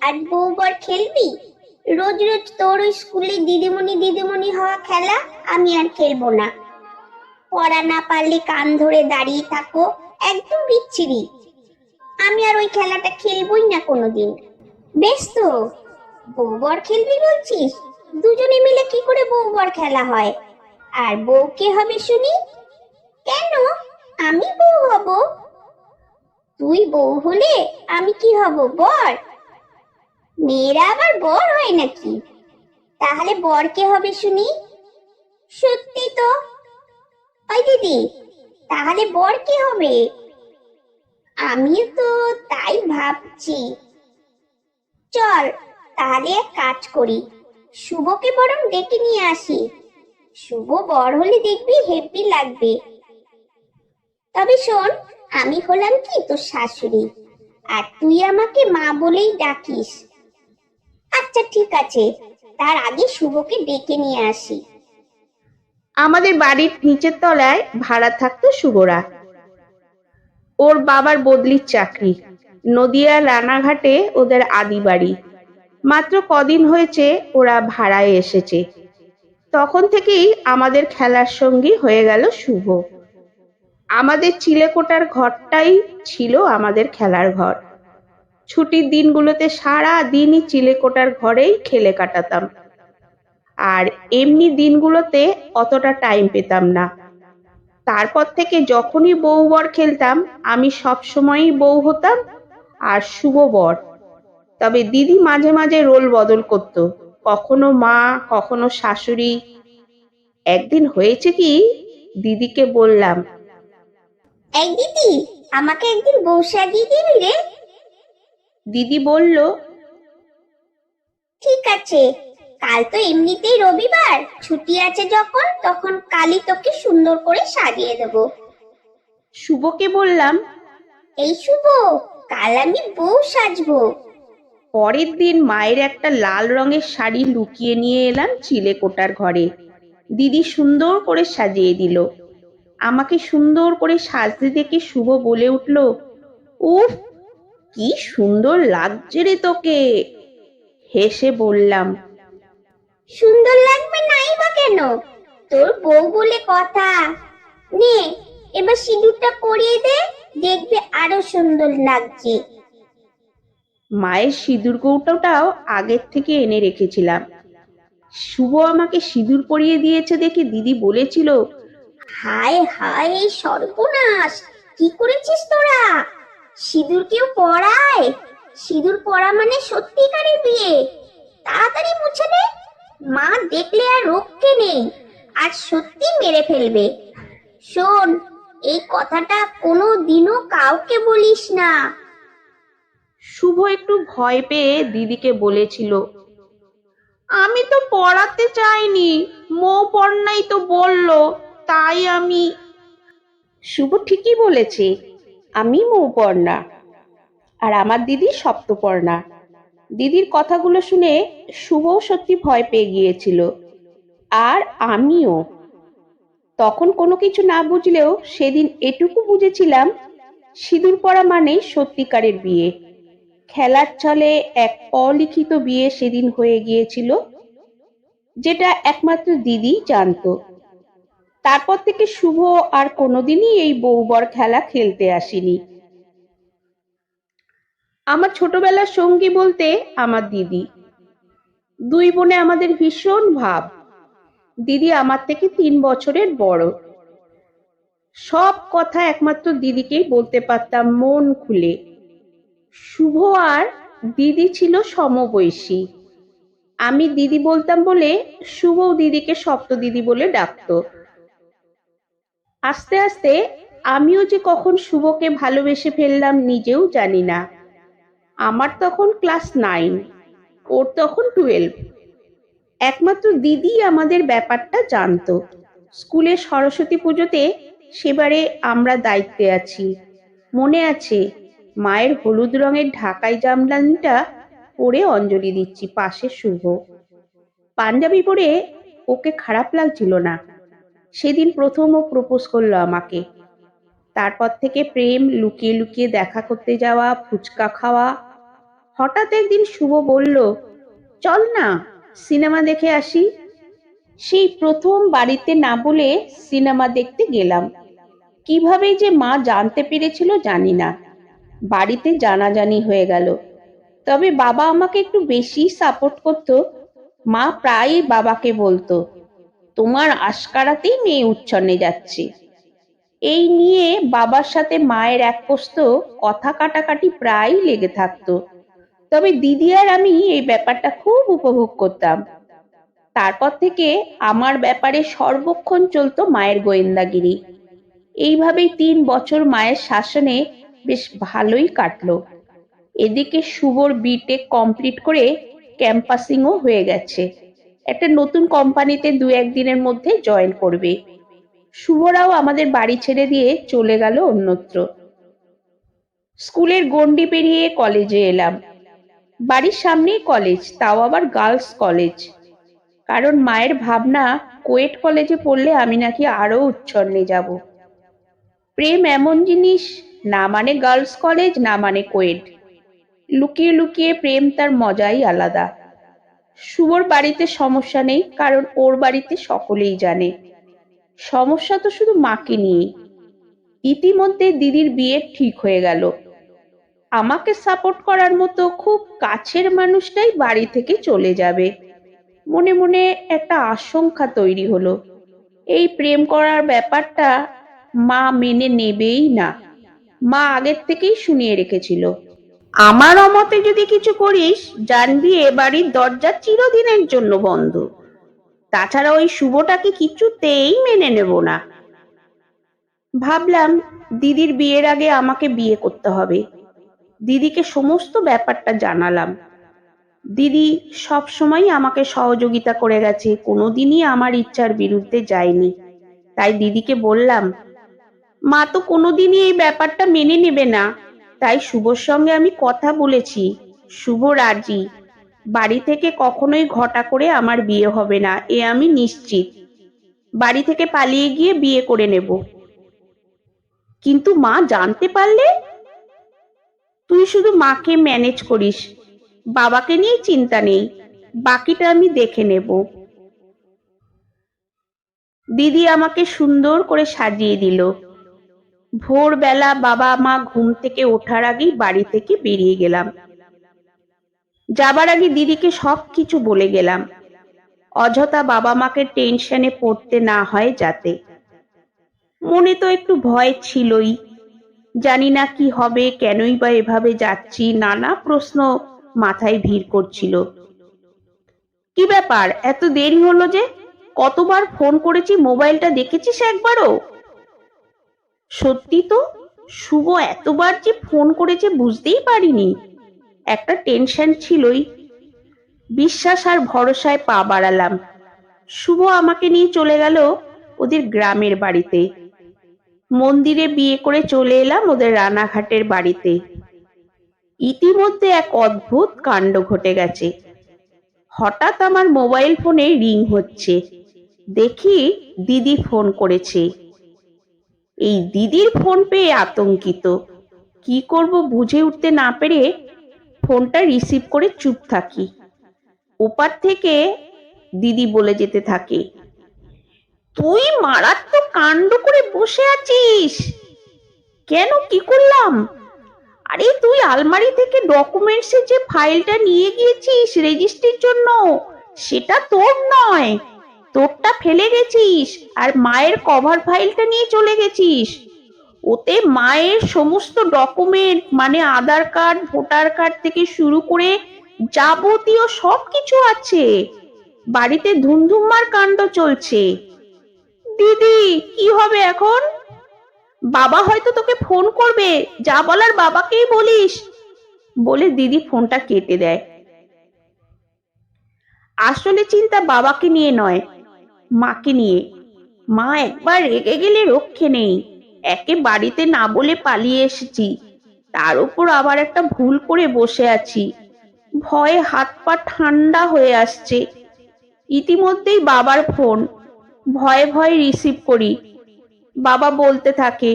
আজ বউ বর খেলবি? রোজ রোজ তোর ওই স্কুলে দিদিমণি দিদিমণি হওয়া খেলা আমি আর খেলবো না। পড়া না পারলে কান ধরে দাঁড়িয়ে থাকো, একদম বিচ্ছিরি। আমি আর ওই খেলাটা খেলবোই না কোনোদিন। বেশ তো, বউ বর খেলবি বলছিস? দুজনে মিলে কি করে বউ বর খেলা হয়? আর বউ কে হবে শুনি? কেন, আমি বউ হব? তুই বউ হলে আমি কি হব, বর? মেয়েরা আবার বর হয় নাকি? তাহলে বর কে হবে শুনি? সত্যি তো। ওই দিদি, তাহলে বর কে হবে? আমিও তো তাই ভাবছি। চল, তাহলে এক কাজ করি, শুভকে বরং ডেকে নিয়ে আসি। শুভ বর হলে দেখবি হেব্বি লাগবে। তবে শোন, আমি হলাম কি তোর শাশুড়ি, আর তুই আমাকে মা বলেই ডাকিস। আচ্ছা ঠিক আছে, তার আগে শুভকে ডেকে নিয়ে আসি। আমাদের বাড়ির নিচের তলায় ভাড়া থাকতো শুভরা। ওর বাবার বদলির চাকরি, নদিয়া রানাঘাটে ওদের আদি বাড়ি। মাত্র কদিন হয়েছে ওরা ভাড়ায় এসেছে। তখন থেকেই আমাদের খেলার সঙ্গী হয়ে গেল শুভ। আমাদের চিলেকোঠার ঘরটাই ছিল আমাদের খেলার ঘর। ছুটির দিনগুলোতে সারা দিনই চিলেকোঠার ঘরেই খেলে কাটাতাম। আর এমনি দিনগুলোতে অতটা টাইম পেতাম না। তারপর থেকে যখনই বউ বর খেলতাম, আমি সবসময়ই বউ হতাম আর শুভ বর। তবে দিদি মাঝে মাঝে রোল বদল করত, কখনো মা, কখনো শাশুড়ি। একদিন হয়েছে কি, দিদিকে বললাম, এই দিদি, আমাকে একদিন বউ সাজিয়ে দিবি রে? দিদি বলল, ঠিক আছে, কাল তো এমনিতেই রবিবার, ছুটি আছে যখন, তখন কালই তোকে সুন্দর করে সাজিয়ে দেবো। শুভকে বললাম। এই শুভ, কাল আমি বউ সাজবো। পরের দিন মায়ের একটা লাল রঙের শাড়ি লুকিয়ে নিয়ে এলাম চিলেকোঠার ঘরে। দিদি সুন্দর করে সাজিয়ে দিল। আমাকে সুন্দর করে সাজতে দেখে শুভ বলে উঠল, উফ, কি সুন্দর লাগছে রে তোকে। হেসে বললাম, সুন্দর লাগবে নাই বা কেন, তোর বউ বলে কথা। নে, এবার সিঁদুরটা পরিয়ে দে, দেখবে আরো সুন্দর লাগছে। মায়ের সিঁদুর কৌটোটাও আগের থেকে এনে রেখেছিলাম। শুভ আমাকে সিঁদুর পরিয়ে দিয়েছে দেখে দিদি বলেছিল, হায় হায় সর্বনাশ, কি করেছিস তোরা? সিঁদুর কেউ পরায়? সিঁদুর পরা মানে সত্যিকারের বিয়ে। তাড়াতাড়ি মুছে দে, মা দেখলে আর রক্ষে নেই, আর সত্যি মেরে ফেলবে। শোন, এই কথাটা কোনো দিনও কাউকে বলিস না। শুভ একটু ভয় পেয়ে দিদিকে বলেছিল, আমি তো পড়াতে চাইনি, মৌ পড়নাই তো বললো, তাই আমি। শুভ ঠিকই বলেছে, আমি মৌপর্ণা আর আমার দিদি সপ্তপর্ণা। দিদির কথাগুলো শুনে শুভ সত্যি ভয় পেয়ে গিয়েছিল, আর আমিও। তখন কোনো কিছু না বুঝলেও সেদিন এটুকু বুঝেছিলাম, সিঁদুর পরা মানে সত্যিকারের বিয়ে। খেলার ছলে এক অলিখিত বিয়ে সেদিন হয়ে গিয়েছিল, যেটা একমাত্র দিদিই জানতো। তারপর থেকে শুভ আর কোনোদিনই এই বউ-বর খেলা খেলতে আসেনি। আমার ছোটবেলার সঙ্গী বলতে আমার দিদি। দুই বোনে আমাদের ভীষণ ভাব। দিদি আমার থেকে 3 বছরের বড়। সব কথা একমাত্র দিদিকেই বলতে পারতাম মন খুলে। শুভ আর দিদি ছিল সমবয়সী। আমি দিদি বলতাম বলে শুভও দিদিকে সপ্ত দিদি বলে ডাকতো। আস্তে আস্তে আমিও যে কখন শুভকে ভালোবেসে ফেললাম নিজেও জানি না। আমার তখন ক্লাস 9, ওর তখন 12। একমাত্র দিদি আমাদের ব্যাপারটা জানতো। স্কুলে সরস্বতী পুজোতে সেবারে আমরা দায়িত্বে আছি। মনে আছে, মায়ের হলুদ রঙের ঢাকাই জামদানিটা পরে অঞ্জলি দিচ্ছি, পাশে শুভ। পাঞ্জাবি পরে ওকে খারাপ লাগছিল না। সেদিন প্রথম ও প্রপোজ করলো আমাকে। তারপর থেকে প্রেম, লুকিয়ে লুকিয়ে দেখা করতে যাওয়া, ফুচকা খাওয়া, হঠাৎ একদিন শুভ বলল, চল না সিনেমা দেখে আসি। সেই প্রথম বাড়িতে না বলে সিনেমা দেখতে গেলাম। কিভাবে যে মা জানতে পেরেছিল জানি না। বাড়িতে জানাজানি হয়ে গেল। তবে বাবা আমাকে একটু বেশি সাপোর্ট করতো। মা প্রায়ই বাবাকে বলতো, তোমার আশকারাতেই মেয়ে উচ্ছন্নে যাচ্ছে। এই নিয়ে বাবার সাথে মায়ের এক পোস্ত কথা কাটাকাটি প্রায়ই লেগে থাকতো। তবে দিদি আর আমি এই ব্যাপারটা খুব উপভোগ করতাম। তারপর থেকে আমার ব্যাপারে সর্বক্ষণ চলতো মায়ের গোয়েন্দাগিরি। এইভাবেই 3 বছর মায়ের শাসনে বেশ ভালোই কাটলো। এদিকে শুভর বিটেক কমপ্লিট করে ক্যাম্পাসিংও হয়ে গেছে। একটা নতুন কোম্পানিতে 2-1 দিনের মধ্যে জয়েন করবে। শুভরাও আমাদের বাড়ি ছেড়ে দিয়ে চলে গেল অন্যত্র। স্কুলের গণ্ডি পেরিয়ে কলেজে এলাম। বাড়ির সামনেই কলেজ, তাও আবার গার্লস কলেজ। কারণ মায়ের ভাবনা, কোয়েট কলেজে পড়লে আমি নাকি আরো উচ্ছন্নে যাব। প্রেম এমন জিনিস, না মানে গার্লস কলেজ না মানে কোয়েট। লুকিয়ে লুকিয়ে প্রেম, তার মজাই আলাদা। শুভর বাড়িতে সমস্যা নেই, কারণ ওর বাড়িতে সকলেই জানে। সমস্যা তো শুধু মাকে নিয়ে। ইতিমধ্যে দিদির বিয়ে ঠিক হয়ে গেল। আমাকে সাপোর্ট করার মতো খুব কাছের মানুষটাই বাড়ি থেকে চলে যাবে। মনে মনে একটা আশঙ্কা তৈরি হলো। এই প্রেম করার ব্যাপারটা মা মেনে নেবেই না। মা আগের থেকেই শুনিয়ে রেখেছিল, আমার অমতে যদি কিছু করিস জানবি এ বাড়ির দরজা চিরদিনের জন্য বন্ধ। তাছাড়া ওই শুভটাকে কিছুতেই মেনে নেব না। ভাবলাম দিদির বিয়ের আগে আমাকে বিয়ে করতে হবে। দিদিকে সমস্ত ব্যাপারটা জানালাম। দিদি সব সময় আমাকে সহযোগিতা করে গেছে, কোনোদিনই আমার ইচ্ছার বিরুদ্ধে যায়নি। তাই দিদিকে বললাম, মা তো কোনোদিনই এই ব্যাপারটা মেনে নেবে না। তাই শুভর সঙ্গে আমি কথা বলেছি, শুভ রাজি। বাড়ি থেকে কখনোই ঘটা করে আমার বিয়ে হবে না, এ আমি নিশ্চিত। বাড়ি থেকে পালিয়ে গিয়ে বিয়ে করে নেব। কিন্তু মা জানতে পারলে? তুই শুধু মাকে ম্যানেজ করিস, বাবাকে নিয়ে চিন্তা নেই, বাকিটা আমি দেখে নেব। দিদি আমাকে সুন্দর করে সাজিয়ে দিল। ভোরবেলা বাবা মা ঘুম থেকে ওঠার আগেই বাড়ি থেকে বেরিয়ে গেলাম। যাবার আগে দিদিকে সবকিছু বলে গেলাম, অযথা বাবা মাকে টেনশনে পড়তে না হয় যাতে। মনে তো একটু ভয় ছিলই, জানি না কি হবে, কেনই বা এভাবে যাচ্ছি, নানা প্রশ্ন মাথায় ভিড় করছিল। কি ব্যাপার, এত দেরি হলো যে? কতবার ফোন করেছি, মোবাইলটা দেখেছিস একবারও? সত্যি তো, শুভ এতবার যে ফোন করেছে বুঝতেই পারিনি। একটা টেনশন ছিলই। বিশ্বাস আর ভরসায় পা বাড়ালাম। শুভ আমাকে নিয়ে চলে গেল ওদের গ্রামের বাড়িতে। মন্দিরে বিয়ে করে চলে এলাম ওদের রানাঘাটের বাড়িতে। ইতিমধ্যে এক অদ্ভুত কাণ্ড ঘটে গেছে। হঠাৎ আমার মোবাইল ফোনে রিং হচ্ছে। দেখি দিদি ফোন করেছে। এই দিদির ফোন পেয়ে আতঙ্কিত। কি করব বুঝে উঠতে না পেরে ফোনটা রিসিভ করে চুপ থাকি। ওপার থেকে দিদি বলে যেতে থাকে, তুই মারাত্মক কাণ্ড করে বসে আছিস কেন, কি করলাম? আরে তুই আলমারি থেকে ডকুমেন্টসের যে ফাইলটা নিয়ে গিয়েছিস রেজিস্ট্রির জন্য, সেটা তোর নয়। তোরটা ফেলে গেছিস আর মায়ের কভার ফাইলটা নিয়ে চলে গেছিস। ওতে মায়ের সমস্ত ডকুমেন্ট, মানে আধার কার্ড, ভোটার কার্ড থেকে শুরু করে যাবতীয় সবকিছু আছে। বাড়িতে ধুমধুমার কাণ্ড চলছে। দিদি, কি হবে এখন? বাবা হয়তো তোকে ফোন করবে, যা বলার বাবাকেই বলিস, বলে দিদি ফোনটা কেটে দেয়। আসলে চিন্তা বাবাকে নিয়ে নয়, মাকে নিয়ে। মা একবার রেগে গেলে রক্ষে নেই। একে বাড়িতে না বলে পালিয়ে এসেছি, তার উপর আবার একটা ভুল করে বসে আছি। ভয়ে হাত পা ঠান্ডা হয়ে আসছে। ইতিমধ্যেই বাবার ফোন। ভয়ে ভয়ে রিসিভ করি। বাবা বলতে থাকে,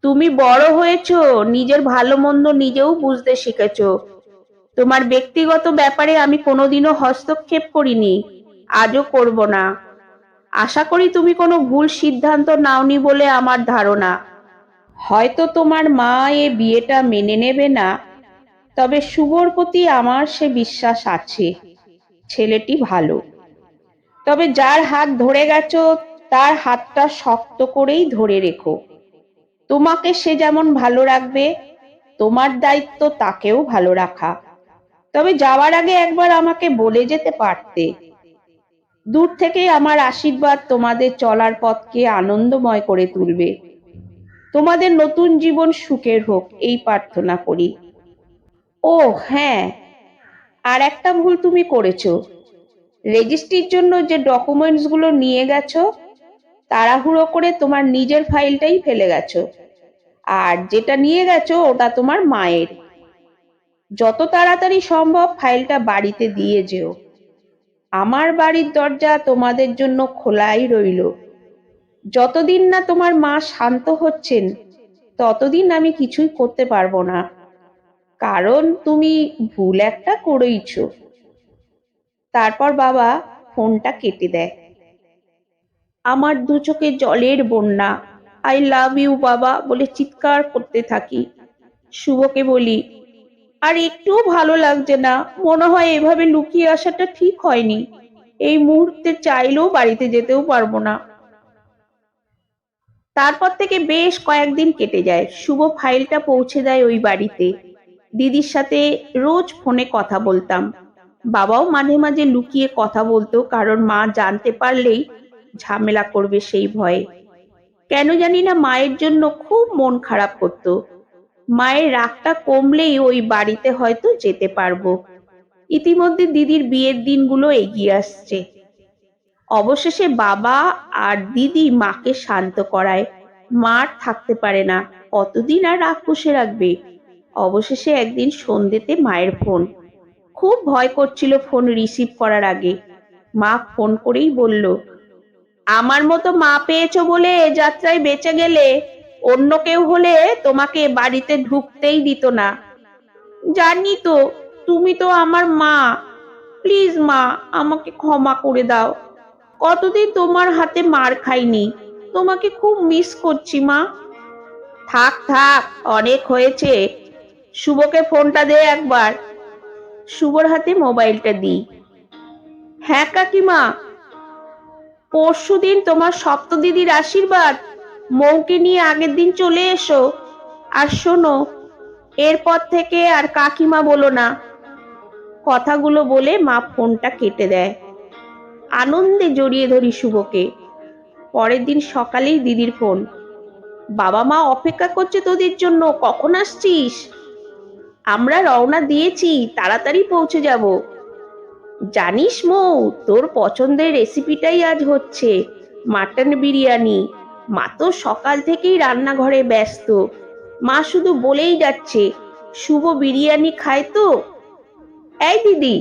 তুমি বড় হয়েছো, নিজের ভালো মন্দ নিজেও বুঝতে শিখেছো। তোমার ব্যক্তিগত ব্যাপারে আমি কোনোদিনও হস্তক্ষেপ করিনি, আজও করব না। আশা করি তুমি কোনো ভুল সিদ্ধান্ত নাওনি বলে আমার ধারণা। হয়তো তোমার মা এ বিয়েটা মেনে নেবে না, তবে শুভর প্রতি আমার সে বিশ্বাস আছে। ছেলেটি ভালো। তবে যার হাত ধরে গেছো তার হাতটা শক্ত করেই ধরে রেখো। তোমাকে সে যেমন ভালো রাখবে, তোমার দায়িত্ব তাকেও ভালো রাখা। তবে যাওয়ার আগে একবার আমাকে বলে যেতে পারতে। দূর থেকে আমার আশীর্বাদ তোমাদের চলার পথকে আনন্দময় করে তুলবে। তোমাদের নতুন জীবন সুখের হোক এই প্রার্থনা করি। ও হ্যাঁ, আর একটা ভুল তুমি করেছো। রেজিস্ট্রির জন্য যে ডকুমেন্টস গুলো নিয়ে গেছো, তাড়াহুড়ো করে তোমার নিজের ফাইলটাই ফেলে গেছো। আর যেটা নিয়ে গেছো ওটা তোমার মায়ের। যত তাড়াতাড়ি সম্ভব ফাইলটা বাড়িতে দিয়ে যেও। আমার বাড়ির দরজা তোমাদের জন্য খোলাই রইল। যতদিন না তোমার মা শান্ত হচ্ছেন, ততদিন আমি কিছুই করতে পারবো না, কারণ তুমি ভুল একটা করেইছো। তারপর বাবা ফোনটা কেটে দেয়। আমার দু চোখে জলের বন্যা। আই লাভ ইউ বাবা বলে চিৎকার করতে থাকি। শুভকে বলি, আর একটুও ভালো লাগছে না, মনে হয় এভাবে লুকিয়ে আসাটা ঠিক হয়নি। এই মুহূর্তে চাইলেও বাড়িতে যেতেও পারবো না। তারপর থেকে বেশ কয়েকদিন কেটে যায়। শুভ ফাইলটা পৌঁছে দেয় ওই বাড়িতে। দিদির সাথে রোজ ফোনে কথা বলতাম। বাবাও মাঝে মাঝে লুকিয়ে কথা বলতো, কারণ মা জানতে পারলেই ঝামেলা করবে সেই ভয়ে। কেন জানি না মায়ের জন্য খুব মন খারাপ করতো। মায়ের রাগটা কমলেই ওই বাড়িতে হয়তো যেতে পারবো। ইতিমধ্যে দিদির বিয়ের দিনগুলো এগিয়ে আসছে। অবশেষে বাবা আর দিদি মাকে শান্ত করায়। মা আর থাকতে পারে না, কতদিন আর রাগ পুষে রাখবে। অবশেষে একদিন সন্ধ্যেতে মায়ের ফোন। খুব ভয় করছিল ফোন রিসিভ করার আগে। মা ফোন করেই বলল, আমার মতো মা পেয়েছো বলে এ যাত্রায় বেঁচে গেলে। অন্য কেউ হলে তোমাকে বাড়িতে ঢুকতেই দিত না। জানি তো, তুমি তো আমার মা। প্লিজ মা, আমাকে ক্ষমা করে দাও। কতদিন তোমার হাতে মার খাইনি, তোমাকে খুব মিস করছি মা। থাক থাক, অনেক হয়েছে। শুভকে ফোনটা দে একবার। শুভর হাতে মোবাইলটা দিই। হ্যাঁ কাকিমা, পরশুদিন তোমার সপ্ত দিদির আশীর্বাদ। মৌকে নিয়ে আগের দিন চলে এসো। আর শোনো, এরপর থেকে আর কাকিমা বলো না। কথাগুলো বলে মা ফোনটা কেটে দেয়। আনন্দে জড়িয়ে ধরি শুভকে। পরের দিন সকালেই দিদির ফোন। বাবা মা অপেক্ষা করছে তোদের জন্য, কখন আসছিস? আমরা রওনা দিয়েছি, তাড়াতাড়ি পৌঁছে যাব। জানিস মৌ, তোর পছন্দের রেসিপিটাই আজ হচ্ছে, মাটন বিরিয়ানি। মা তো সকাল থেকেই রান্নাঘরে ব্যস্ত। মা শুধু বলেই যাচ্ছে, শুভ বিরিয়ানি খায় তো। এই দিদি,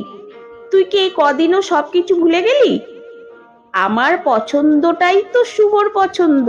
তুই কি এই কদিনও সবকিছু ভুলে গেলি? আমার পছন্দটাই তো শুভর পছন্দ।